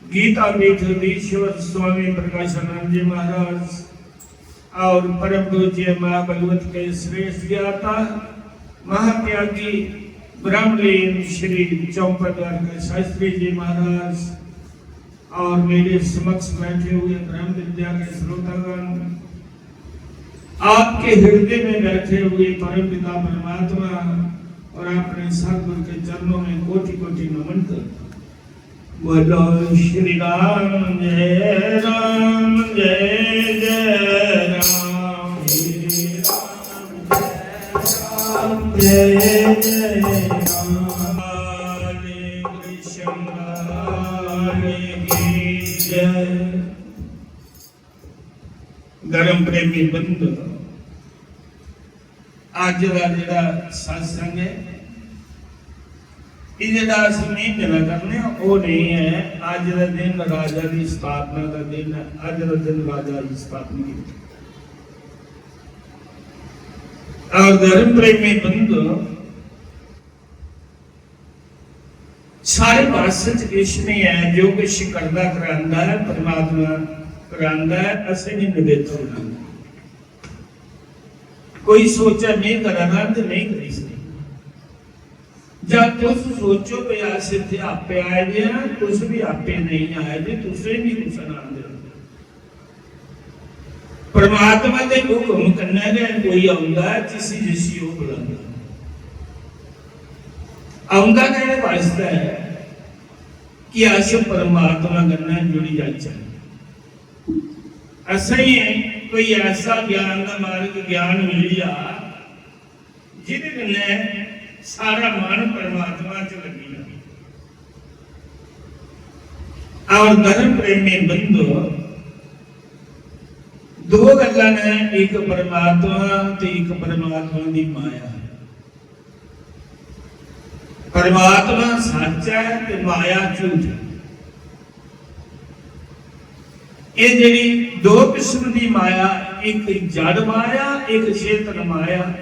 गीतापीठाधीश्वर स्वामी प्रकाशानंद जी महाराज और परम पूज्य महाभगवत के श्रेष्ठ ज्ञाता महात्यागी ब्रह्मलीन श्री चौपदवार के शास्त्री जी महाराज और मेरे समक्ष बैठे हुए ब्रह्म विद्या के श्रोतागण, आपके हृदय में बैठे हुए परम पिता परमात्मा और अपने सतगुरु के चरणों में कोटि कोटि नमन करता। बोलो श्री राम जय राम जय जय राम, श्री राम जय जय राम, हरे कृष्ण हरे कृष्ण। धर्म प्रेमी बंधु, आज का सत्संग है नहीं है। अज का दिन राजा की स्थापना का दिन है। अज का दिन राजा की स्थापना की और धर्म प्रेमी बंधु, सारे पासे कुछ नहीं है। जो कुछ करता करांदा है परमात्मा करांदा है, असं नहीं निवेद होना। कोई सोचा नहीं कराना तो नहीं करी सकती। जब तुम सोचो भी अस इतने आपे आए जे, तुस भी आपे नहीं आए जे, तुसे भी कुछ आंदे। परमात्मा के हुक्म कन्ने गए कोई आउंदा जिसी जिसी वो बुलांदा आउंदा कहने वास्ते है कि अस परमात्मा कन्ने जुड़ी जाए। ऐसा ही है कोई ऐसा ज्ञान का मार्ग ज्ञान मिल जा जिहदे कन्ने सारा मन परमात्मा च लगी रहे। और धर्म प्रेमी बंधु, दो गल्लां ने, एक परमात्मा ते एक परमात्मा की माया। परमात्मा सच है ते माया झूठ है। ये जिहड़ी दो किस्म की माया, एक जड़ माया एक चेतन माया,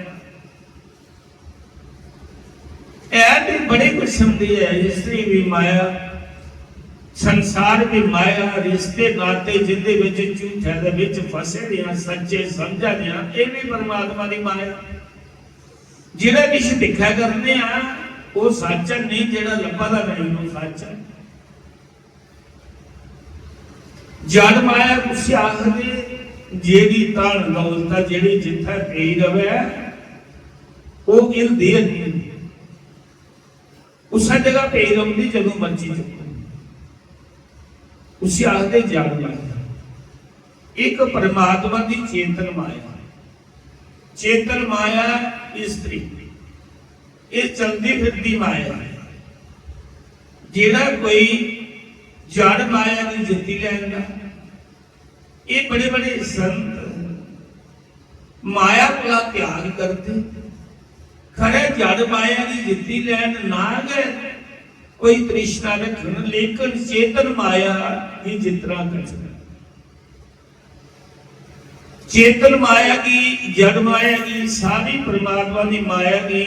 ऐसी बड़ी किस्म की है। स्त्री भी माया, संसार भी माया, रिश्ते नाते जिंदे विच झूठे दे विच फसे दियां सच्चे समझा दियां, ये भी परमात्मा की माया। जिहड़ा किश दिखा करते हैं वो सच नहीं, जिहड़ा लभदा नहीं वो सच है। जड़ माया कुछ आखदे जेड़ी धन दौलत जेड़ी जिथे पई रवे वो हिलदी नहीं, उस जगह पे रही जदों मर्जी चुको, उसे आखते जड़ माया। एक परमात्मा की चेतन माया। चेतन माया स्त्री, ये चलती फिरती माया है। जेड़ा कोई जड़ माया की जिद्दी लैंदा, ये बड़े बड़े संत माया का त्याग करते, खरे जड़ माया की जिद्दी लैन ना गए कोई तृष्णा रखन, लेकिन चेतन माया की जितना कर चेतन माया की जड़ माया की सारी परमात्मा की माया की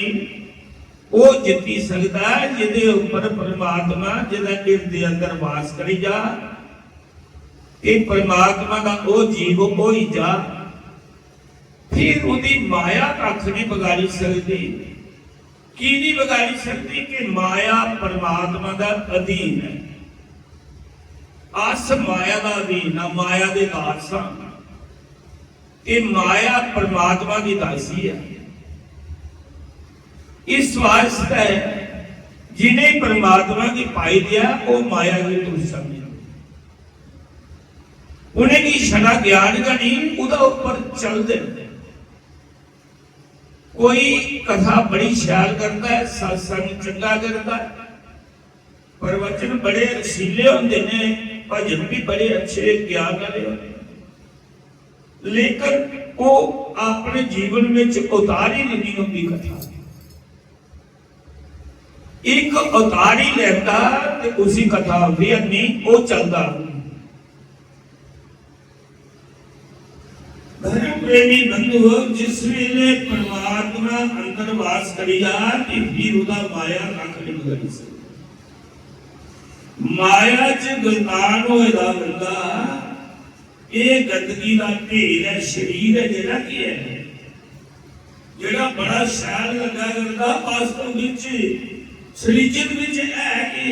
वो जिती सकता है जिदे ऊपर परमात्मा जिहदा इर्दे अंदर वास करी जा। ये परमात्मा का वो जीव वो ही जा, फिर उदी माया कख नहीं बिगाड़ी सकती। की नहीं बिगाड़ी सकती कि माया परमात्मा का अधीन है। अस माया का अधीन आ, माया के दास हां। ये माया परमात्मा की दासी है। इस वास्ते जिन्हें परमात्मा की पाई दिया वो माया की तुझ समझ, उन्हें की छड़ा ज्ञान का नहीं, उदा ऊपर चल दे। कोई कथा बड़ी ख्याल करता है, सत्संग चंगा करता है, प्रवचन बड़े रसीले होंगे ने, भजन भी बड़े अच्छे ज्ञान वाले होंगे, लेकिन वो अपने जीवन में उतार ही नहीं होती कथा। एक उतारी लेता तो उसी कथा भी नहीं वो चलता। धर्म प्रेमी बंधु, जिस वेले परमात्मा अंदर वास करी जा फिर उदा माया कख नहीं बिगड़ी सकती। माया च गलतान होएदा बंदा ये गंदगी का ढेर है। शरीर है जेड़ा की है जेड़ा बड़ा शैल लगा करता वास्तव विच सरीजत विच है कि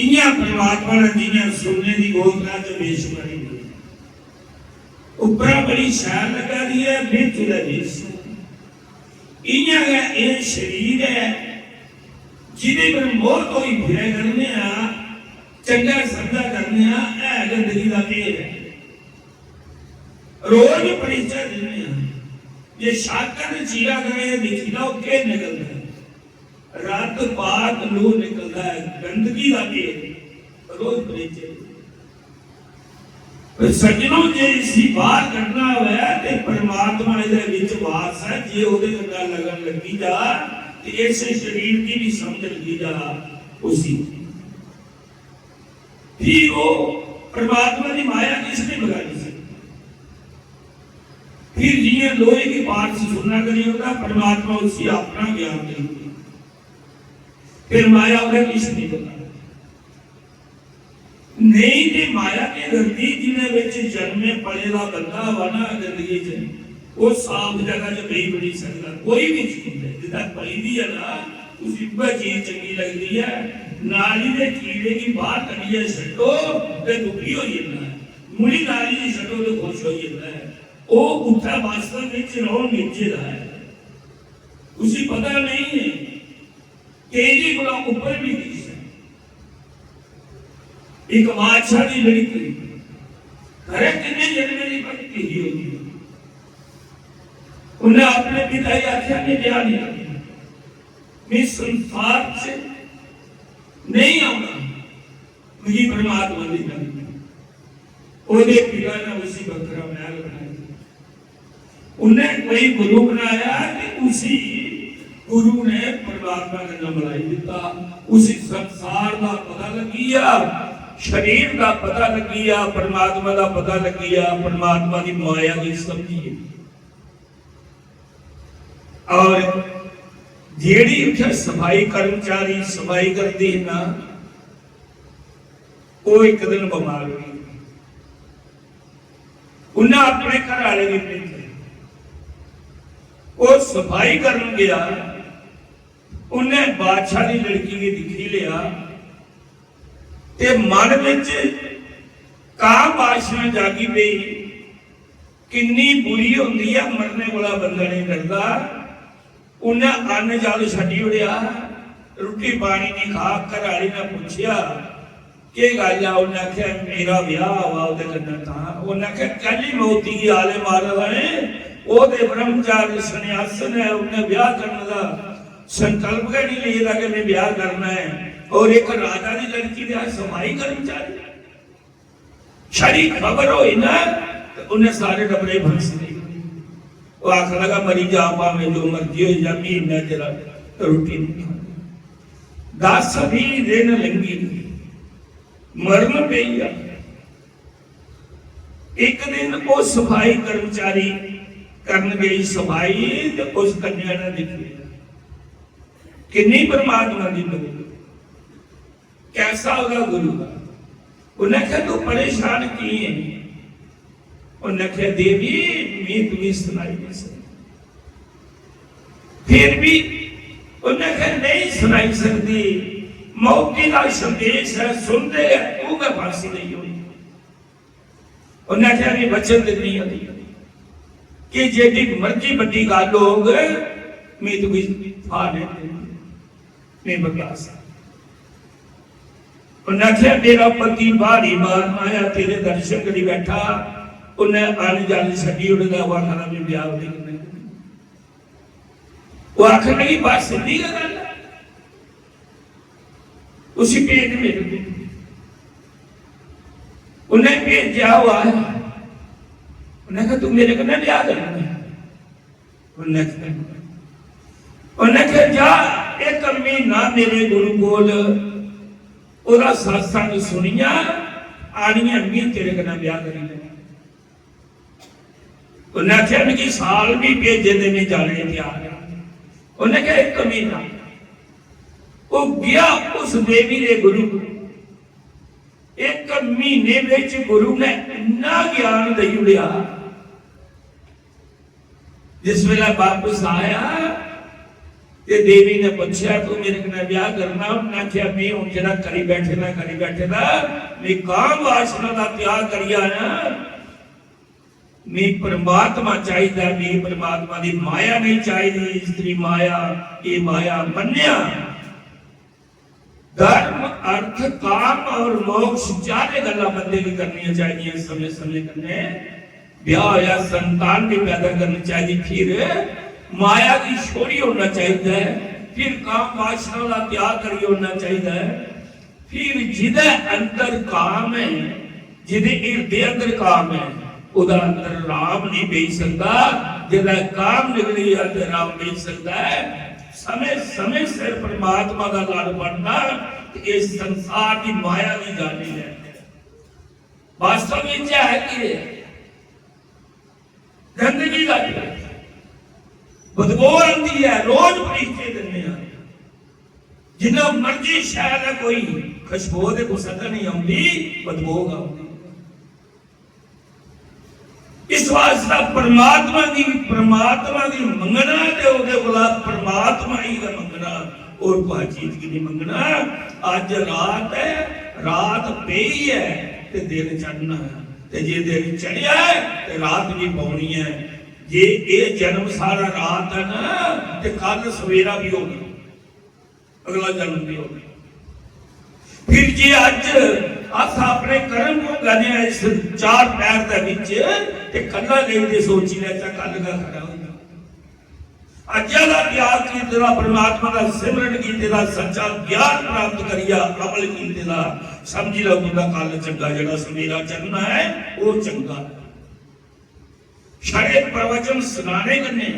इन्हां परमात्मा ने जिन्हां सोने की गोदना च वेश बनी उपरा बड़ी शैल लगा दी है बिच दा वेश इन्हां का ये शरीर है जिदे पर मोह तो ही फिरे करने चंगा समझा करने है गंदगी का ढेर है। रोज परिचय देने ये शाकर चीरा करे दिखी लो के निकलता है रात पात लो निकलता है गंदगी का ढेर रोज परिचय सज्जनों जे इसी बाहर करना हुआ तो परमात्मा इहदे विच वास है जे ओदे गल्लां लगन लगी जा ऐसे शरीर की भी समझ लगी जा उसी फिर वो परमात्मा की माया किसने बगा नहीं सकती। फिर जिये लोहे की बात से सुनना करिए होता परमात्मा उसी अपना ज्ञान देंगे फिर माया उन्हें किसने बगा नहीं जी माया के गंदी जिन्हें बच्चे जन्मे पड़ेगा बंदा वाना गंदगी च वो साफ जगह च नहीं बड़ी सकता कोई भी चीज है जिदा पड़ी है ना उसी चीज चंगी लगती है नाली के कीड़े की बाहर करिए छो तो दुखी हो जाता है मुड़ी नाली की छो तो खुश हो जाता है वो उठा वास्तव में रोन नीचे रहा है उसी पता नहीं है तेजी गुना ऊपर भी किस है एक बादशाह की लड़की घरे कितने जन्मे की पत्नी ही होगी उन्हें अपने पिता की आख्या ने क्या नहीं मैं संसार से नहीं आऊंगा मुझे परमात्मा की नगरी ओदे पिता ने उसी बकरा महल बनाया उन्हें कोई गुरु बनाया कि उसी गुरु ने परमात्मा का नाम लाई दिता उसी संसार का पता लगिया शरीर का पता लगिया परमात्मा का पता लगिया परमात्मा की माया की समझिए और जेड़ी उठे सफाई कर्मचारी सफाई करती है ना वो एक दिन बीमार हुई उन्हें अपने घर वाले भी भेजे वो सफाई कर गया उन्हें बादशाह की लड़की की दिखी लिया ते मन विच कां बादशाह जागी पई किन्नी बुरी होंदी है मरने वाला बंदा नहीं डरदा उन्हें अन्न जल छड्डी उड़िया रोटी पानी नहीं खा घर वाली ने पूछया कि गल आ उन्हें आख्या मेरा विआह हुआ उहदे कन्नै तां उन्हें आख्या कली मौती की आले मारा है ओदे ब्रह्मचारी सन्यासन है उन्हें ब्याह करने का संकल्प के नहीं लेदा कि मैं ब्याह करना है और एक राजा की लड़की दे सफाई कर्मचारी छड़ी खबर होई ना उन्हें सारे डबरे फंस गए वो आख लगा मरी जा पावे जो मर्जी हो जा महीना तेरा रोटी नहीं 10 दिन लंगी मरन पई एक दिन वो सफाई कर्मचारी करन गई सफाई तो उस कन्या ने देखी किन्नी परमात्मा की नगरी कैसा होगा गुरु का उन्हें कहा तू परेशान की है उन्हें कहा देवी मैं तुम्हें सुनाई नहीं सकती फिर भी उन्हें कहा नहीं सुनाई सकती मौती का संदेश है सुनते तू मैं फांसी नहीं हुई उन्हें कहा भी वचन देनी होती कि जेडी मर्जी बड़ी गल होग मैं तुम्हें फाड़े मैं बकवास उन्हें आख्या मेरा पति भारी मार आया तेरे दर्शन करी बैठा उन्हें अन जल छड्डी उड़दा हुआ खाना में ब्याह नहीं करना वो आखिर लगी बात सीधी गल उसी पेट में उन्हें भेजा हुआ है उन्हें कहा तू मेरे कन्नै ब्याह करना उन्हें कहा जा एक महीना मेरे गुरु कोल ओदा सत्संग सुनिया आनिया भी तेरे कन्नै ब्याह करी उन्हें आख्या कि साल भी भेजे ते मैं जाने तैयार है उन्हें कहा एक महीना वो गया उस देवी के गुरु, एक महीने विच गुरु ने इन्ना ज्ञान दे उड़िया। जिस वेला वापस आया ते देवी ने पूछा तू मेरे कने ब्याह करना? उन्हें आख्या मैं हुण जिहड़ा करी बैठे ना मैं काम वासना का त्याग करी आया, मैं परमात्मा चाहिए, मैं परमात्मा की माया नहीं चाहिए। स्त्री माया, ये माया मन्या। धर्म अर्थ काम और मोक्ष चारे गल्लां बंदे की करनी चाहिए। समय समय कन्ने ब्याह या संतान भी पैदा करनी चाहिए, फिर माया की छोड़ी होना चाहिए, फिर काम वासना का त्याग करी होना चाहिए। फिर जिदे अंदर काम है, जिदे हृदय अंदर काम है, उदा अंदर राम नहीं बेच सकता। जिदा काम निकली अंदर राम बेच सकता है। समय समय से परमात्मा का लड़ बनना इस संसार की माया की जानी है। वास्तव में क्या है कि गंदगी का बदबू आती है, रोज फरीचे देने जिन्ना मर्जी शायद है, कोई खुशबू दे को सदा नहीं आती, बदबू आती। इस वास्ते परमात्मा की मंगना ते ओदे कोला परमात्मा ही दा मंगना, और कोई चीज की नहीं मंगना। अज रात है, रात पई है ते दिन चढ़ना है, ते जे दिन चढ़िया है ते रात भी पौनी है। जे ये जन्म सारा रात है ना, ते कल सवेरा भी होगा, अगला जन्म भी होगा। फिर जे अज अस अपने कर्म को गने इस चार पैर दे विच ते कल्ला नहीं ते सोची ले ता कल का खड़ा होगा। अजा दा त्याग कीते दा, परमात्मा दा सिमरन कीते दा, सच्चा ज्ञान प्राप्त करिया, अमल कीते दा, समझी लो तुंदा कल चंगा, जेड़ा सवेरा चढ़ना है वो चंगा। छड़े प्रवचन सुनाने कन्ने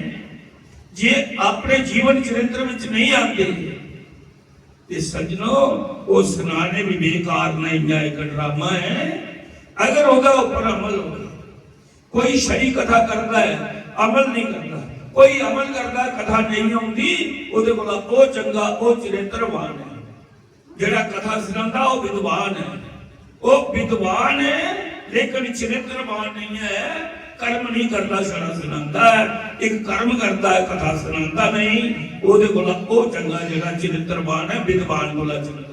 जे अपने जीवन चरित्र विच नहीं आते ते सज्जनो वो सुनाने भी बेकार नहीं, एक ड्रामा है। अगर होगा ऊपर अमल होगा, कोई शरी कथा करता है अमल नहीं करता, कोई अमल करता है कथा नहीं आती, उहदे कोल वो चंगा, वो चरित्रवान है। जेड़ा कथा सुनाता वो विद्वान है, वो विद्वान है लेकिन चरित्रवान नहीं है। कर्म नहीं करता, शरा सुनाता है, एक कर्म करता है, कथा सुनाता नहीं। ओदे कोला ओ चंगा जेड़ा चरित्रवान है, विद्वान कोला चंगा।